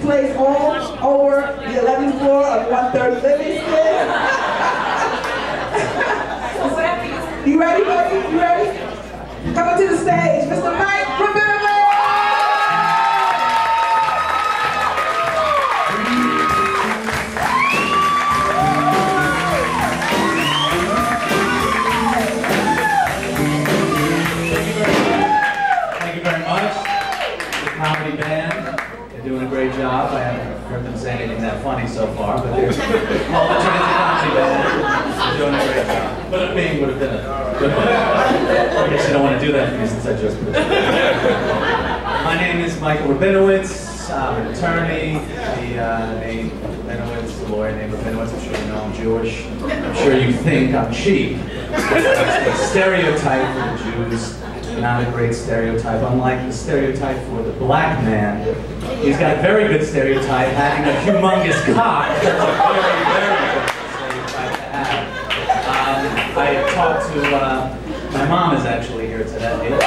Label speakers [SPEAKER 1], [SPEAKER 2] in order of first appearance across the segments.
[SPEAKER 1] plays all over the 11th floor of 130 Livingston. You ready, buddy? You ready? Coming to the stage, Mr. Mike Rabinowitz.
[SPEAKER 2] Thank you very much. The comedy band, they're doing a great job. I haven't heard them say anything that funny so far, but they're well, the comedy band. They're doing a great job. But a bing would have been a good one. I guess you don't want to do that for me since I just put it. My name is Michael Rabinowitz. I'm an attorney. The name Rabinowitz, the lawyer named Rabinowitz. I'm sure you know I'm Jewish. I'm sure you think I'm cheap. It's a stereotype for the Jews. Not a great stereotype, unlike the stereotype for the black man. He's got a very good stereotype, having a humongous cock. That's a very, very good stereotype to have. I talked to, my mom is actually here today.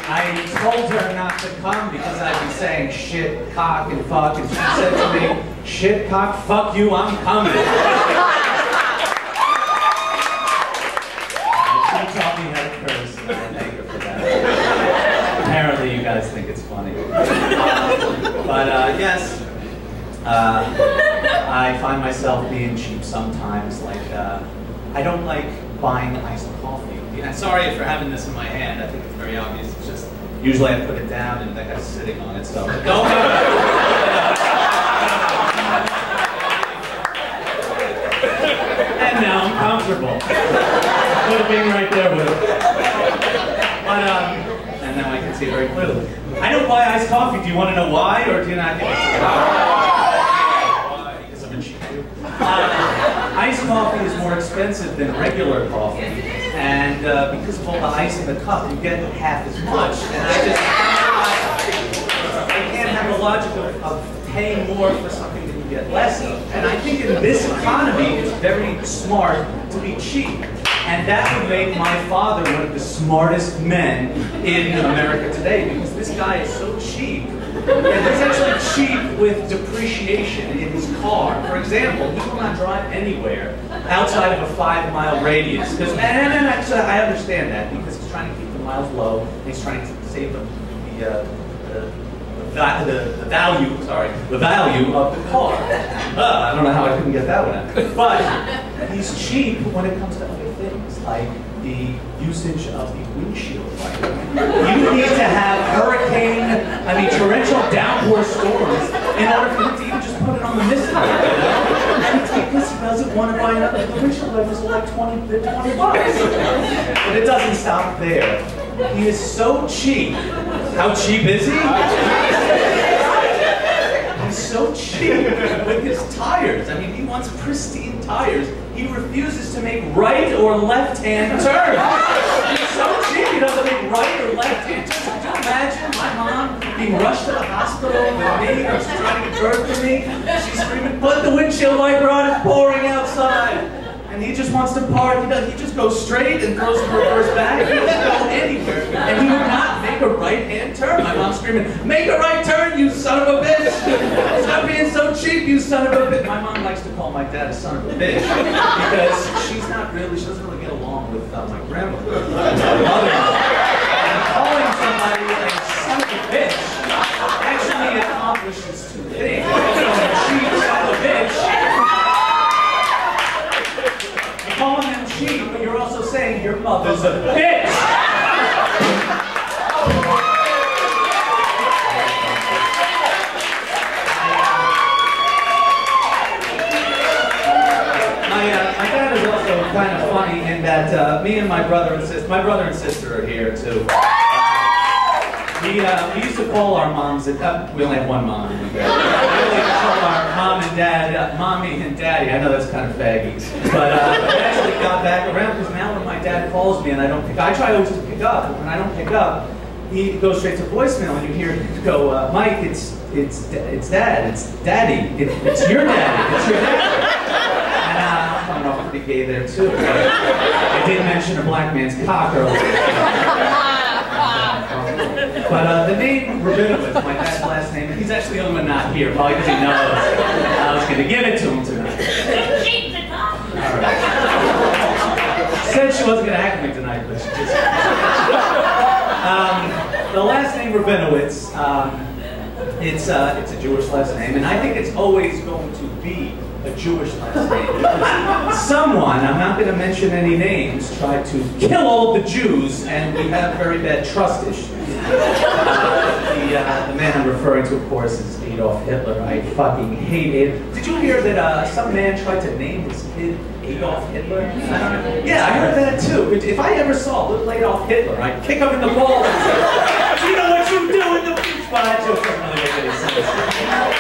[SPEAKER 2] I told her not to come because I'd be saying shit, cock, and fuck, and she said to me, shit, cock, fuck you, I'm coming. Taught me how to curse, and I thank her for that. Apparently you guys think it's funny. Yes, I find myself being cheap sometimes. Like, I don't like buying iced coffee. I'm sorry for having this in my hand. I think it's very obvious. It's just, usually I put it down and that guy's sitting on it, so don't go. And now I'm comfortable. Put a bing right there with it. But, and now I can see it very clearly. I don't buy iced coffee. Do you want to know why, or do you not give it to me? Because I'm a cheap dude. Iced coffee is more expensive than regular coffee, and because of all the ice in the cup, you get half as much. And I can't have the logic of paying more for something that you get less of. And I think in this economy, it's very smart to be cheap. And that would make my father one of the smartest men in America today, because this guy is so cheap. And he's actually cheap with depreciation in his car. For example, he will not drive anywhere outside of a 5-mile radius. And actually, I understand that, because he's trying to keep the miles low, and he's trying to save the value of the car. I don't know how I couldn't get that one out. But he's cheap when it comes to other things, like the usage of the windshield wiper. You need to have torrential downpour storms in order for him to even just put it on the mist light, you know? And it's because he doesn't want to buy another. The windshield wipers are like 20 bucks. But it doesn't stop there. He is so cheap. How cheap is he? He's so cheap with his tires. I mean, he wants pristine tires. He refuses to make right or left-hand turns. He's so cheap, he doesn't make right or left-hand turns. Could you imagine my mom being rushed to the hospital with me, or she's trying to give birth to me? She's screaming, put the windshield wiper on, it's pouring outside. And he just wants to park. He just goes straight and throws the reverse back. He doesn't go anywhere. And he would not make a right-hand turn. My mom's screaming, make a right turn, you son of a bitch! Stop being so cheap, you son of a bitch! My mom likes to call my dad a son of a bitch because she doesn't really get along with my grandmother, my mother-in-law. And calling somebody a son of a bitch actually accomplishes two things. Cheap son of a bitch. Calling them cheap, but you're also saying your mother's a bitch! My dad is also kind of funny in that me and my brother and sister are here too. We used to call our moms, we only have one mom. We only call our mom and dad, mommy and daddy. I know that's kind of faggy. But I actually got back around, because now when my dad calls me and I don't pick up, I try always to pick up, but when I don't pick up, he goes straight to voicemail, and you hear him go, Mike, it's dad, it's daddy, it's your daddy, it's your daddy. And I'm coming off pretty gay there too. I did mention a black man's cock earlier. But the name Rabinowitz, my dad's last name, he's actually the only one not here, probably because he knows I was going to give it to him tonight. All right. Said she wasn't going to act me tonight, but she just... the last name Rabinowitz, it's a Jewish last name, and I think it's always going to be a Jewish last name. Because someone, I'm not going to mention any names, tried to kill all the Jews, and we have very bad trust issues. The man I'm referring to, of course, is Adolf Hitler. I fucking hate it. Did you hear that some man tried to name his kid Adolf Hitler? I don't know. Yeah, I heard that too. If I ever saw little Adolf Hitler, I'd kick him in the balls and say, you know what you do in the future? Well, that joke doesn't really make any sense.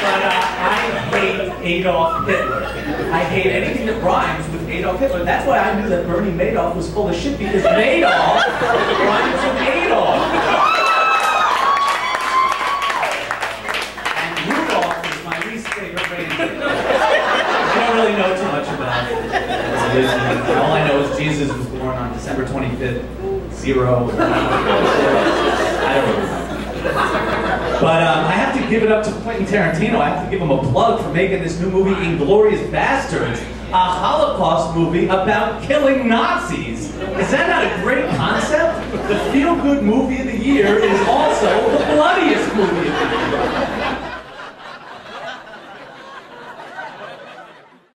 [SPEAKER 2] But I hate Adolf Hitler. I hate anything that rhymes with Adolf Hitler. That's why I knew that Bernie Madoff was full of shit, because Madoff rhymes with Adolf. And Rudolph is my least favorite reindeer. I don't really know too much about it. All I know is Jesus was born on December 25th, 0. I don't really know. But I have to give it up to Quentin Tarantino. I have to give him a plug for making this new movie, Inglourious Bastards, a Holocaust movie about killing Nazis. Is that not a great concept? The feel-good movie of the year is also the bloodiest movie of the year.